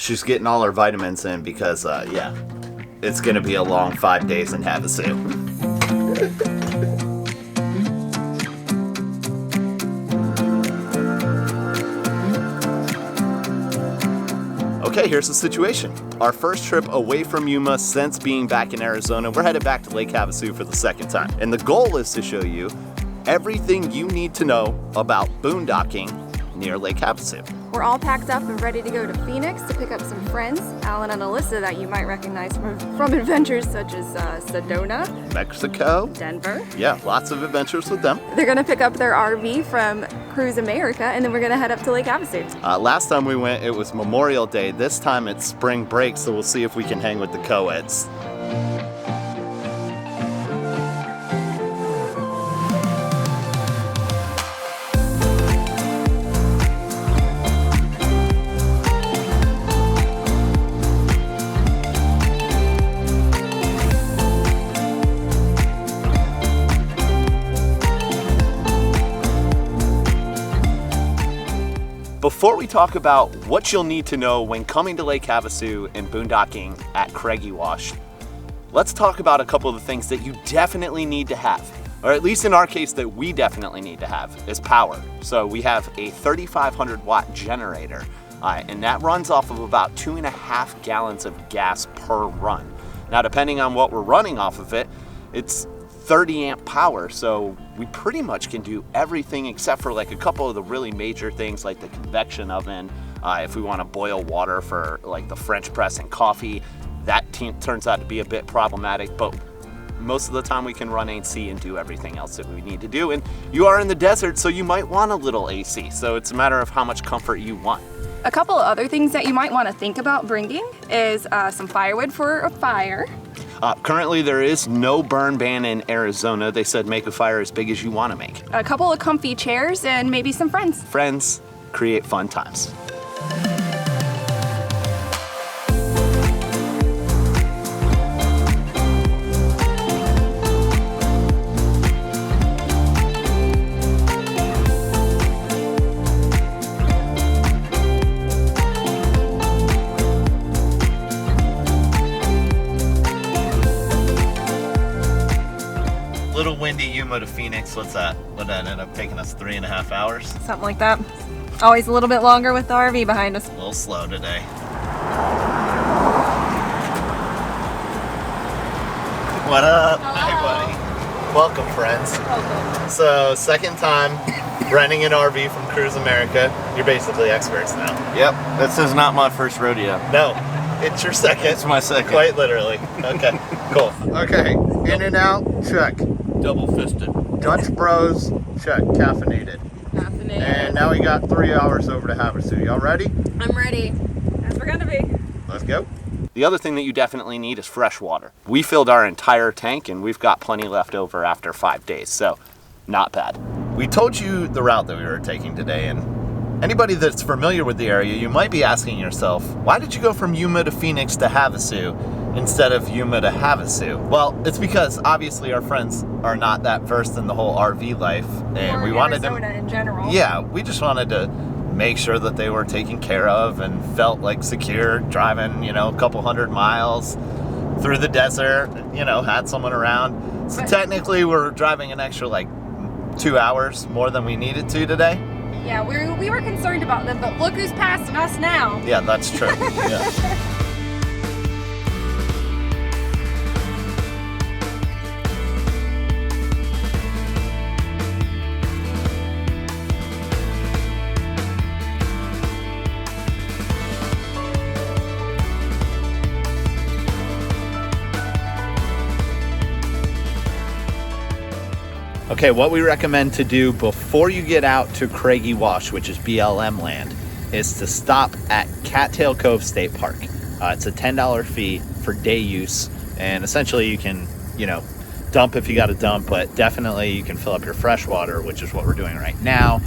She's getting all her vitamins in because, yeah, it's going to be a long 5 days in Havasu. Okay, here's the situation. Our first trip away from Yuma since being back in Arizona, we're headed back to Lake Havasu for the second time. And the goal is to show you everything you need to know about boondocking near Lake Havasu. We're all packed up and ready to go to Phoenix to pick up some friends, Alan and Alyssa, that you might recognize from adventures such as Sedona, Mexico, Denver. Yeah, lots of adventures with them. They're gonna pick up their RV from Cruise America, and then we're gonna head up to Lake Havasu. Last time we went, it was Memorial Day. This time it's spring break, so we'll see if we can hang with the coyotes. Before we talk about what you'll need to know when coming to Lake Havasu and boondocking at Craggy Wash, let's talk about a couple of the things that you definitely need to have, or at least in our case that we definitely need to have, is power. So we have a 3,500 watt generator, and that runs off of about 2.5 gallons of gas per run. Now, depending on what we're running off of it, it's 30 amp power, so we pretty much can do everything except for like a couple of the really major things like the convection oven. If we want to boil water for like the French press and coffee, that turns out to be a bit problematic, but most of the time we can run AC and do everything else that we need to do. And you are in the desert, so you might want a little AC, so it's a matter of how much comfort you want. A couple of other things that you might want to think about bringing is some firewood for a fire. Currently there is no burn ban in Arizona. They said make a fire as big as you want to make. A couple of comfy chairs and maybe some friends. Friends create fun times. Little windy Yuma to Phoenix. What's that? Would that end up taking us 3.5 hours? Something like that. Always a little bit longer with the RV behind us. A little slow today. What up? Hello. Hi, buddy. Welcome, friends. Welcome. So, second time renting an RV from Cruise America. You're basically experts now. Yep, this is not my first rodeo. No, it's your second. It's my second. Quite literally. Okay, cool. Okay, in and out, check. Double fisted. Dutch Bros, check. Caffeinated. Caffeinated. And now we got 3 hours over to Havasu. Y'all ready? I'm ready, as we're gonna be. Let's go. The other thing that you definitely need is fresh water. We filled our entire tank and we've got plenty left over after 5 days, so not bad. We told you the route that we were taking today, and anybody that's familiar with the area, you might be asking yourself, why did you go from Yuma to Phoenix to Havasu instead of Yuma to Havasu? Well, it's because obviously our friends are not that versed in the whole RV life, and we wanted to, in general. yeah, we just wanted to make sure that they were taken care of and felt like secure driving, you know, a couple 100 miles through the desert, you know, had someone around. So technically we're driving an extra like 2 hours more than we needed to today. Yeah, we were concerned about them, but look who's passing us now. Yeah, that's true. Yeah. Okay, what we recommend to do before you get out to Craggy Wash, which is BLM land, is to stop at Cattail Cove State Park. It's a $10 fee for day use, and essentially you can, you know, dump if you got to dump, but definitely you can fill up your fresh water, which is what we're doing right now.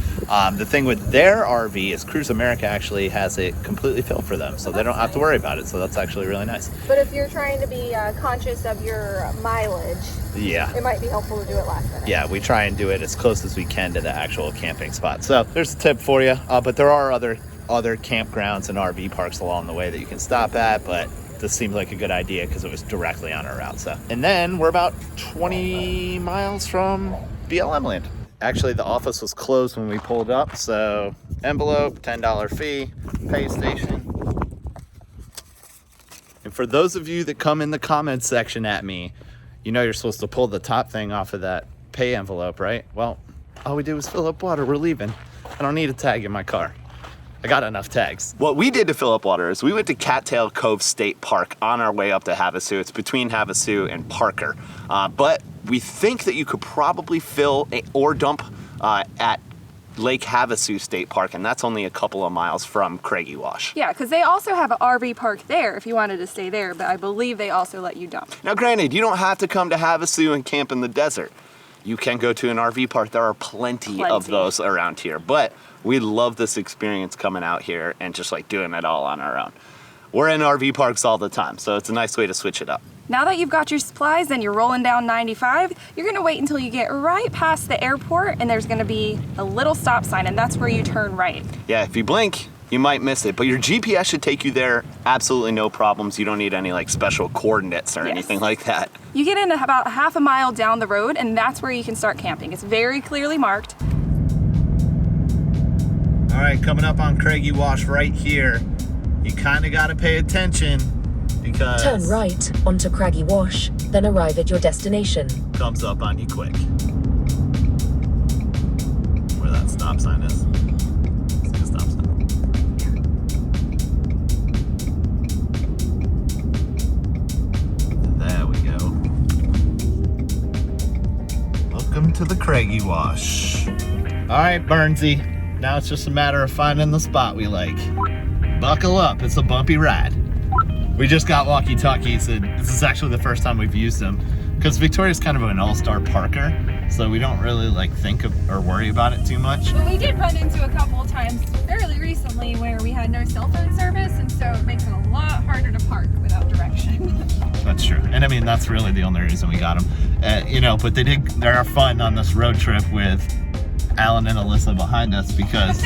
The thing with their RV is Cruise America actually has it completely filled for them, so they don't have to worry about it, so that's actually really nice. But if you're trying to be conscious of your mileage, Yeah. it might be helpful to do it last minute. Yeah, we try and do it as close as we can to the actual camping spot. So there's a tip for you, but there are other other campgrounds and RV parks along the way that you can stop at, but this seemed like a good idea because it was directly on our route. So, and then we're about 20 miles from BLM land. Actually, the office was closed when we pulled up, so envelope, $10 fee, pay station. And for those of you that come in the comments section at me, you know you're supposed to pull the top thing off of that pay envelope, right? Well, all we did was fill up water. We're leaving. I don't need a tag in my car. I got enough tags. What we did to fill up water is we went to Cattail Cove State Park on our way up to Havasu. It's between Havasu and Parker. But we think that you could probably fill or dump at Lake Havasu State Park, and that's only a couple of miles from Craggy Wash. Yeah, because they also have an RV park there if you wanted to stay there, but I believe they also let you dump. Now granted, you don't have to come to Havasu and camp in the desert. You can go to an RV park. There are plenty of those around here, but we love this experience coming out here and just like doing it all on our own. We're in RV parks all the time, so it's a nice way to switch it up. Now that you've got your supplies and you're rolling down 95, you're gonna wait until you get right past the airport and there's gonna be a little stop sign and that's where you turn right. Yeah, if you blink, you might miss it, but your GPS should take you there absolutely no problems. You don't need any like special coordinates or anything like that. You get in about half a mile down the road and that's where you can start camping. It's very clearly marked. All right, coming up on Craggy Wash right here. You kind of got to pay attention because turn right onto Craggy Wash, then arrive at your destination. Comes up on you quick. Where that stop sign is. It's a stop sign. There we go. Welcome to the Craggy Wash. All right, Burnsy. Now it's just a matter of finding the spot we like. Buckle up, it's a bumpy ride. We just got walkie-talkies and this is actually the first time we've used them because Victoria's kind of an all-star parker, so we don't really like think of or worry about it too much. But we did run into a couple of times fairly recently where we had no cell phone service and so it makes it a lot harder to park without direction. That's true, and I mean that's really the only reason we got them. You know, but they are fun on this road trip with Alan and Alyssa behind us because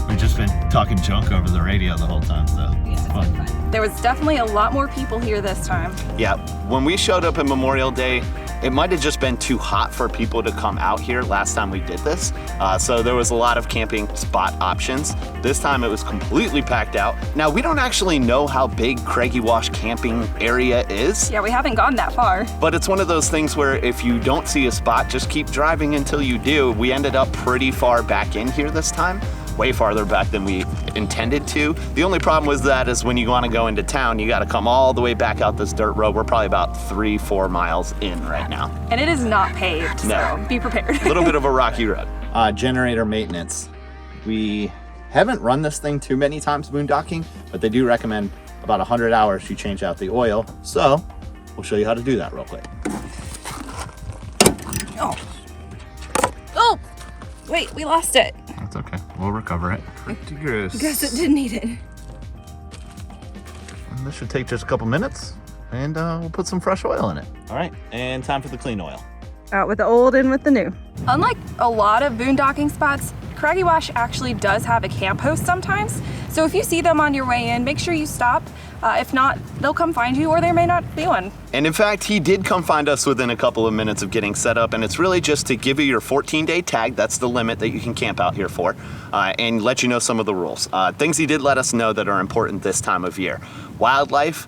we've just been talking junk over the radio the whole time, so it's fun. There was definitely a lot more people here this time. Yeah, when we showed up at Memorial Day, it might have just been too hot for people to come out here last time we did this. So there was a lot of camping spot options. This time it was completely packed out. Now we don't actually know how big Craggy Wash camping area is. Yeah, we haven't gone that far. But it's one of those things where if you don't see a spot, just keep driving until you do. We ended up pretty far back in here this time. Way farther back than we intended to. The only problem was that is when you want to go into town, you got to come all the way back out this dirt road. We're probably about 3-4 miles in right now. And it is not paved, so be prepared. A little bit of a rocky road. Generator maintenance. We haven't run this thing too many times boondocking, but they do recommend about 100 hours you change out the oil. So we'll show you how to do that real quick. Oh, wait, we lost it. That's okay. We'll recover it. Pretty gross. Guess it didn't need it. And this should take just a couple minutes, and we'll put some fresh oil in it. All right, and time for the clean oil. Out with the old, in with the new. Unlike a lot of boondocking spots, Craggy Wash actually does have a camp host sometimes. So if you see them on your way in, make sure you stop. If not, they'll come find you or there may not be one. And in fact, he did come find us within a couple of minutes of getting set up, and it's really just to give you your 14-day tag. That's the limit that you can camp out here for, and let you know some of the rules. Things he did let us know that are important this time of year. Wildlife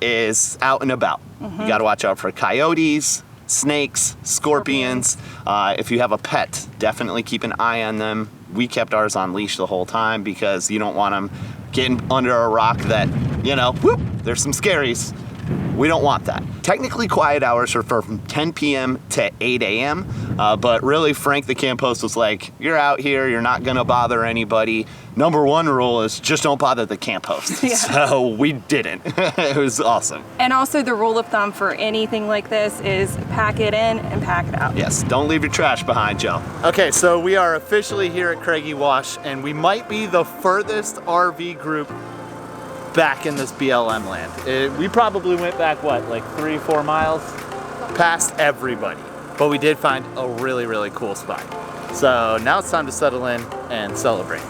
is out and about. You gotta watch out for coyotes, snakes, scorpions. If you have a pet, definitely keep an eye on them. We kept ours on leash the whole time because you don't want them getting under a rock that, you know, whoop, there's some scaries. We don't want that. Technically, quiet hours are from 10 p.m. to 8 a.m., but really, Frank, the camp host, was like, you're out here, you're not gonna bother anybody. Number one rule is just don't bother the camp host. Yeah. So we didn't. It was awesome. And also the rule of thumb for anything like this is pack it in and pack it out. Yes, don't leave your trash behind, Joe. Okay, so we are officially here at Craggy Wash, and we might be the furthest RV group back in this BLM land. We probably went back, what, like 3-4 miles past everybody. But we did find a really, really cool spot. So now it's time to settle in and celebrate.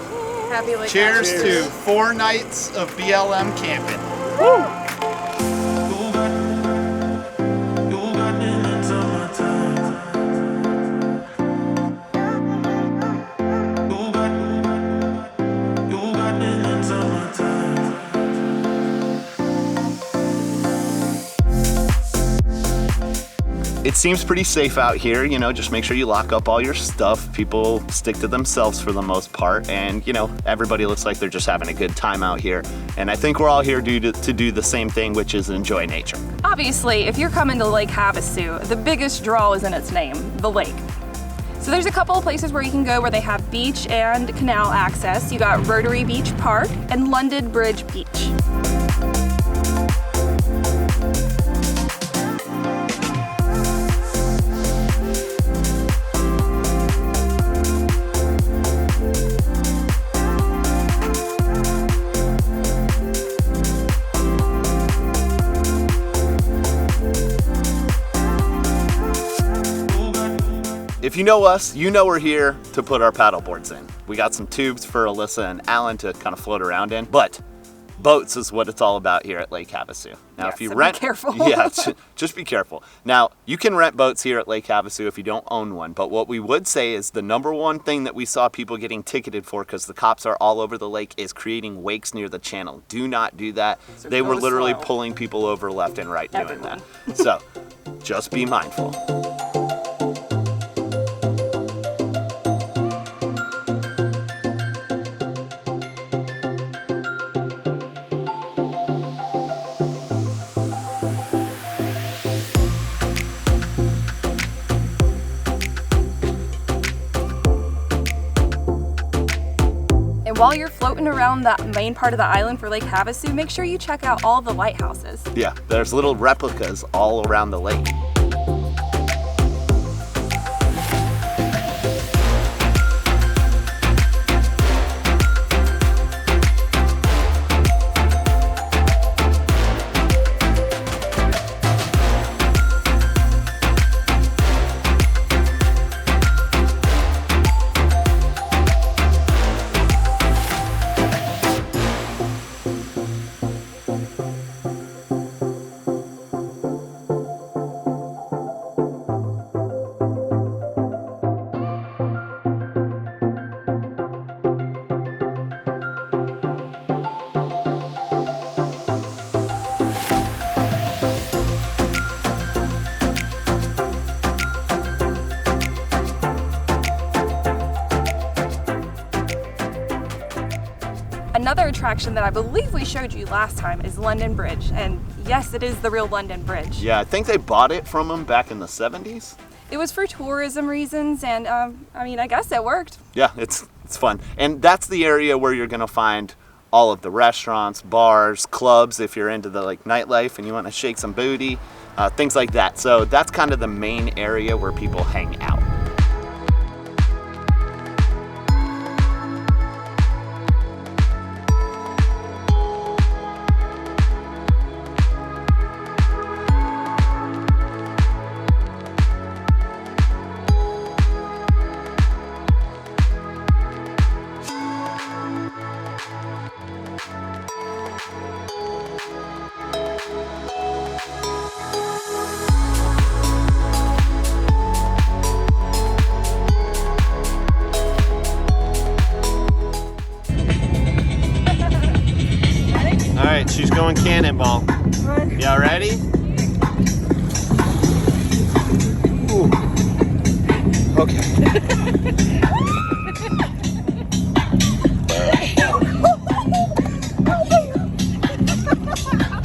Happy Lake Cheers Havasu. to 4 nights of BLM camping. It seems pretty safe out here, you know, just make sure you lock up all your stuff. People stick to themselves for the most part, and you know, everybody looks like they're just having a good time out here. And I think we're all here to do the same thing, which is enjoy nature. Obviously, if you're coming to Lake Havasu, the biggest draw is in its name, the lake. So there's a couple of places where you can go where they have beach and canal access. You got Rotary Beach Park and London Bridge Beach. If you know us, you know we're here to put our paddle boards in. We got some tubes for Alyssa and Alan to kind of float around in, but boats is what it's all about here at Lake Havasu. Now, Yes, if you so rent, be careful. Yeah, just be careful. Now, you can rent boats here at Lake Havasu if you don't own one, but what we would say is the number one thing that we saw people getting ticketed for, because the cops are all over the lake, is creating wakes near the channel. Do not do that. So they were go literally slow. pulling people over left and right doing Everyone. that. So, just be mindful. And while you're floating around the main part of the island for Lake Havasu, make sure you check out all the lighthouses. Yeah, there's little replicas all around the lake. Another attraction that I believe we showed you last time is London Bridge, and yes, it is the real London Bridge. Yeah, I think they bought it from them back in the 70s. It was for tourism reasons, and I mean, I guess it worked. Yeah, it's fun. And that's the area where you're gonna find all of the restaurants, bars, clubs, if you're into the like nightlife and you wanna shake some booty, things like that. So that's kind of the main area where people hang out. All right, she's going cannonball. Y'all ready? Ooh. Okay.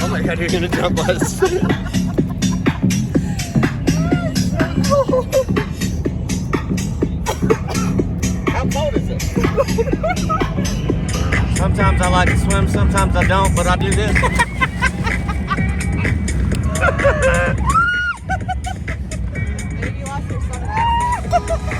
Oh my God, you're gonna jump us. How cold is it? Sometimes I like to swim, sometimes I don't, but I do this. Maybe you lost your sunglasses.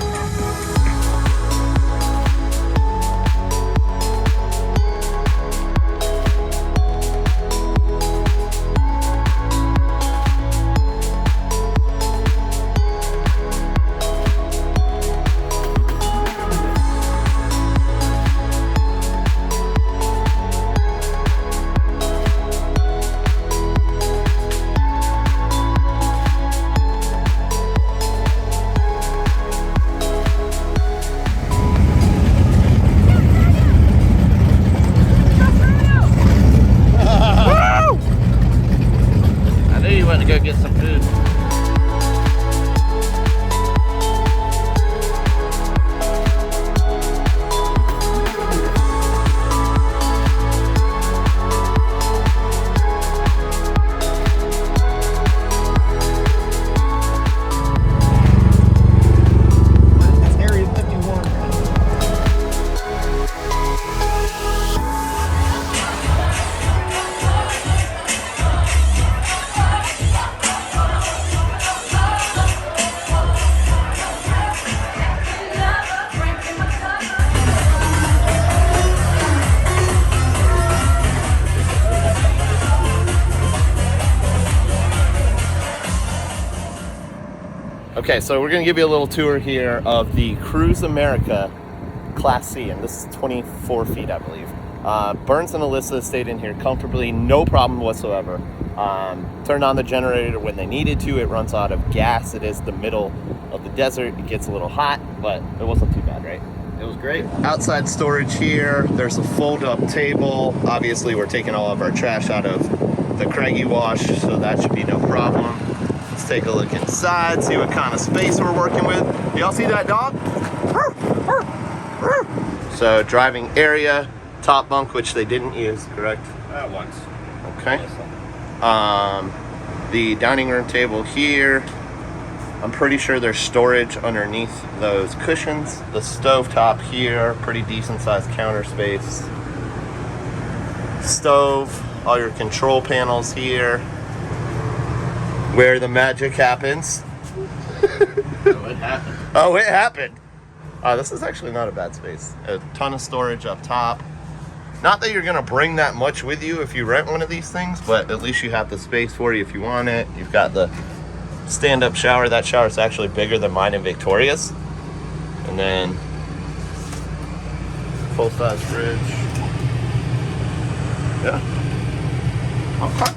Okay, so we're gonna give you a little tour here of the Cruise America Class C, and this is 24 feet, I believe. Burns and Alyssa stayed in here comfortably, no problem whatsoever. Turned on the generator when they needed to. It runs out of gas. It is the middle of the desert. It gets a little hot, but it wasn't too bad, right? It was great. Outside storage here. There's a fold-up table. Obviously, we're taking all of our trash out of the Craggy Wash, so that should be no problem. Let's take a look inside, see what kind of space we're working with. Y'all see that dog? So driving area, top bunk, which they didn't use, correct? Once. Okay. The dining room table here. I'm pretty sure there's storage underneath those cushions. The stovetop here, pretty decent sized counter space. Stove, all your control panels here. Where the magic happens. Oh, it happened. Oh, it happened. This is actually not a bad space. A ton of storage up top. Not that you're gonna bring that much with you if you rent one of these things, but at least you have the space for you if you want it. You've got the stand-up shower. That shower is actually bigger than mine and Victoria's. And then full-size fridge. Yeah. Okay.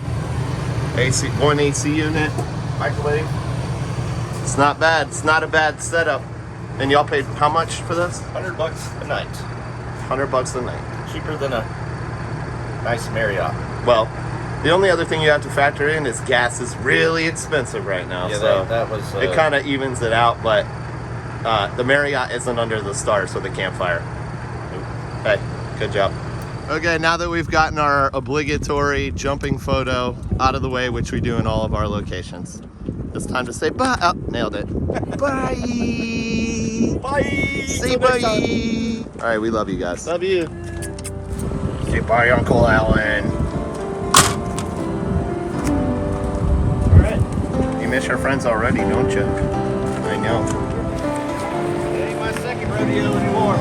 AC, one AC unit, microwave. It's not bad. It's not a bad setup. And y'all paid how much for this? $100 a night. $100 a night. Cheaper than a nice Marriott. Well, the only other thing you have to factor in is gas is really expensive right now. Yeah, so that was. it kind of evens it out, but the Marriott isn't under the stars with the campfire. Hey, good job. Okay, now that we've gotten our obligatory jumping photo out of the way, which we do in all of our locations, it's time to say bye. Oh, nailed it. Bye. Bye. Say bye. All right, we love you guys. Love you. Say bye, Uncle Alan. All right. You miss your friends already, don't you? I know. It ain't my second rodeo anymore.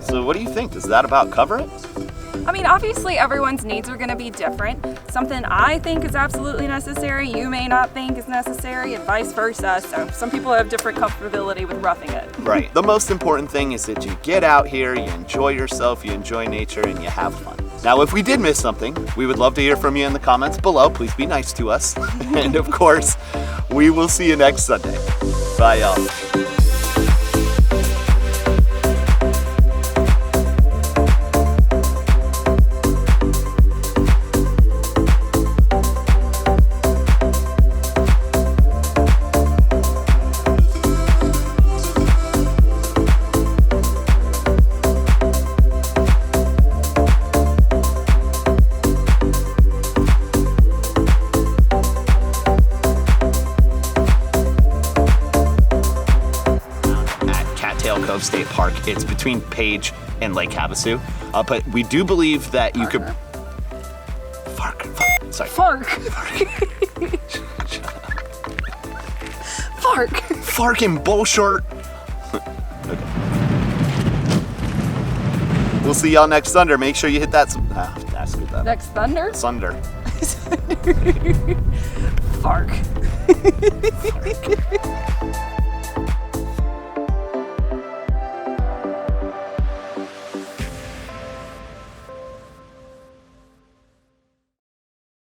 So what do you think? Does that about cover it? I mean, obviously everyone's needs are gonna be different. Something I think is absolutely necessary, you may not think is necessary, and vice versa. So some people have different comfortability with roughing it. Right. The most important thing is that you get out here, you enjoy yourself, you enjoy nature, and you have fun. Now, if we did miss something, we would love to hear from you in the comments below. Please be nice to us. And of course, we will see you next Sunday. Bye, y'all. Cove State Park. It's between Page and Lake Havasu, but we do believe that you could. Sorry. Fark and bullshort. Okay. We'll see y'all next Thunder. Make sure you hit that. That's good. Next Thunder? Thunder. Fark.